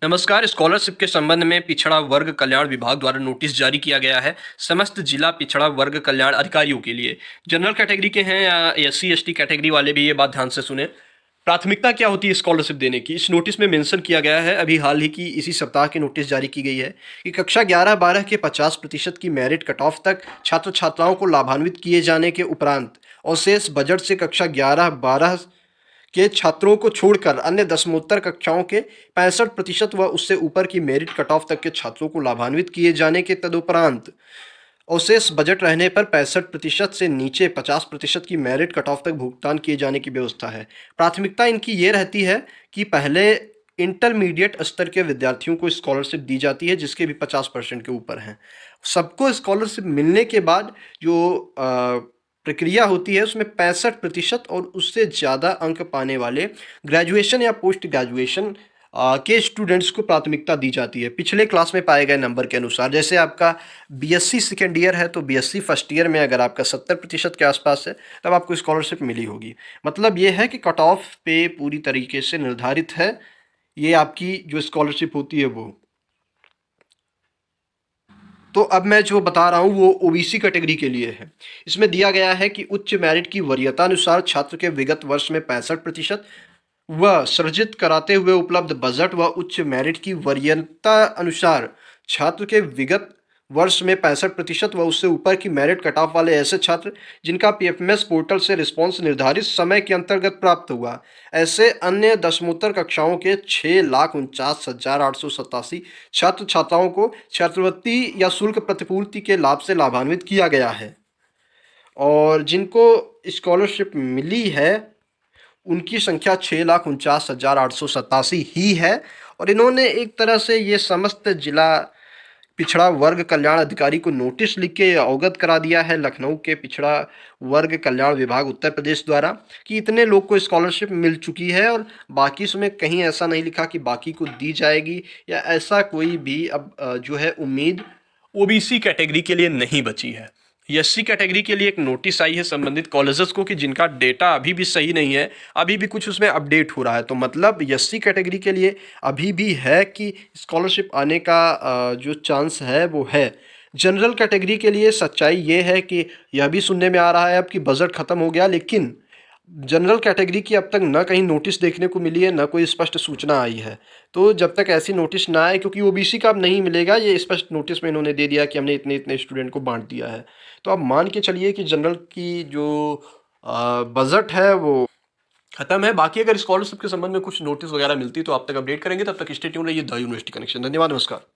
नमस्कार। स्कॉलरशिप के संबंध में पिछड़ा वर्ग कल्याण विभाग द्वारा नोटिस जारी किया गया है समस्त जिला पिछड़ा वर्ग कल्याण अधिकारियों के लिए। जनरल कैटेगरी के हैं या एससी एसटी कैटेगरी वाले भी ये बात ध्यान से सुने। प्राथमिकता क्या होती है स्कॉलरशिप देने की, इस नोटिस में मेंशन किया गया है। अभी हाल ही की इसी सप्ताह की नोटिस जारी की गई है कि कक्षा 11-12 के 50% की मेरिट कट ऑफ तक छात्र छात्राओं को लाभान्वित किए जाने के उपरांत और शेष बजट से कक्षा 11-12 के छात्रों को छोड़कर अन्य दसमोत्तर कक्षाओं के 65% व उससे ऊपर की मेरिट कट ऑफ तक के छात्रों को लाभान्वित किए जाने के तदुपरांत अवशेष बजट रहने पर 65% से नीचे 50% की मेरिट कट ऑफ तक भुगतान किए जाने की व्यवस्था है। प्राथमिकता इनकी ये रहती है कि पहले इंटरमीडिएट स्तर के विद्यार्थियों को स्कॉलरशिप दी जाती है जिसके भी 50% के ऊपर हैं। सबको स्कॉलरशिप मिलने के बाद जो प्रक्रिया होती है उसमें 65% और उससे ज़्यादा अंक पाने वाले ग्रेजुएशन या पोस्ट ग्रेजुएशन के स्टूडेंट्स को प्राथमिकता दी जाती है पिछले क्लास में पाए गए नंबर के अनुसार। जैसे आपका बीएससी सेकेंड ईयर है तो बीएससी फर्स्ट ईयर में अगर आपका 70% के आसपास है तब आपको स्कॉलरशिप मिली होगी। मतलब ये है कि कट ऑफ पे पूरी तरीके से निर्धारित है ये आपकी जो स्कॉलरशिप होती है वो। तो अब मैं जो बता रहा हूँ वो ओबीसी कैटेगरी के लिए है। इसमें दिया गया है कि उच्च मेरिट की वरीयता अनुसार छात्र के विगत वर्ष में 65% व सृजित कराते हुए उपलब्ध बजट व उच्च मेरिट की वरीयता अनुसार छात्र के विगत वर्ष में 65% व उससे ऊपर की मेरिट कट ऑफ वाले ऐसे छात्र जिनका पीएफएमएस पोर्टल से रिस्पॉन्स निर्धारित समय के अंतर्गत प्राप्त हुआ, ऐसे अन्य दसमोत्तर कक्षाओं के 6,49,887 छात्र छात्राओं को छात्रवृत्ति या शुल्क प्रतिपूर्ति के लाभ से लाभान्वित किया गया है। और जिनको स्कॉलरशिप मिली है उनकी संख्या 6,49,887 ही है। और इन्होंने एक तरह से ये समस्त जिला पिछड़ा वर्ग कल्याण अधिकारी को नोटिस लिख के अवगत करा दिया है लखनऊ के पिछड़ा वर्ग कल्याण विभाग उत्तर प्रदेश द्वारा कि इतने लोग को स्कॉलरशिप मिल चुकी है और बाकी इसमें कहीं ऐसा नहीं लिखा कि बाकी को दी जाएगी या ऐसा कोई भी अब जो है उम्मीद ओबीसी कैटेगरी के लिए नहीं बची है। एससी कैटेगरी के लिए एक नोटिस आई है संबंधित कॉलेजेस को कि जिनका डेटा अभी भी सही नहीं है, अभी भी कुछ उसमें अपडेट हो रहा है। तो मतलब एससी कैटेगरी के लिए अभी भी है कि स्कॉलरशिप आने का जो चांस है वो है। जनरल कैटेगरी के लिए सच्चाई ये है कि यह भी सुनने में आ रहा है अब कि बजट ख़त्म हो गया, लेकिन जनरल कैटेगरी की अब तक न कहीं नोटिस देखने को मिली है न कोई स्पष्ट सूचना आई है। तो जब तक ऐसी नोटिस ना आए, क्योंकि ओबीसी का अब नहीं मिलेगा, ये स्पष्ट नोटिस में इन्होंने दे दिया कि हमने इतने इतने स्टूडेंट को बांट दिया है। तो आप मान के चलिए कि जनरल की जो बजट है वो खत्म है। बाकी अगर स्कॉलरशिप के संबंध में कुछ नोटिस वगैरह मिलती है तो आप तक अपडेट करेंगे। तब तक स्टे ट्यून रहिए द यूनिवर्सिटी कनेक्शन। धन्यवाद, नमस्कार।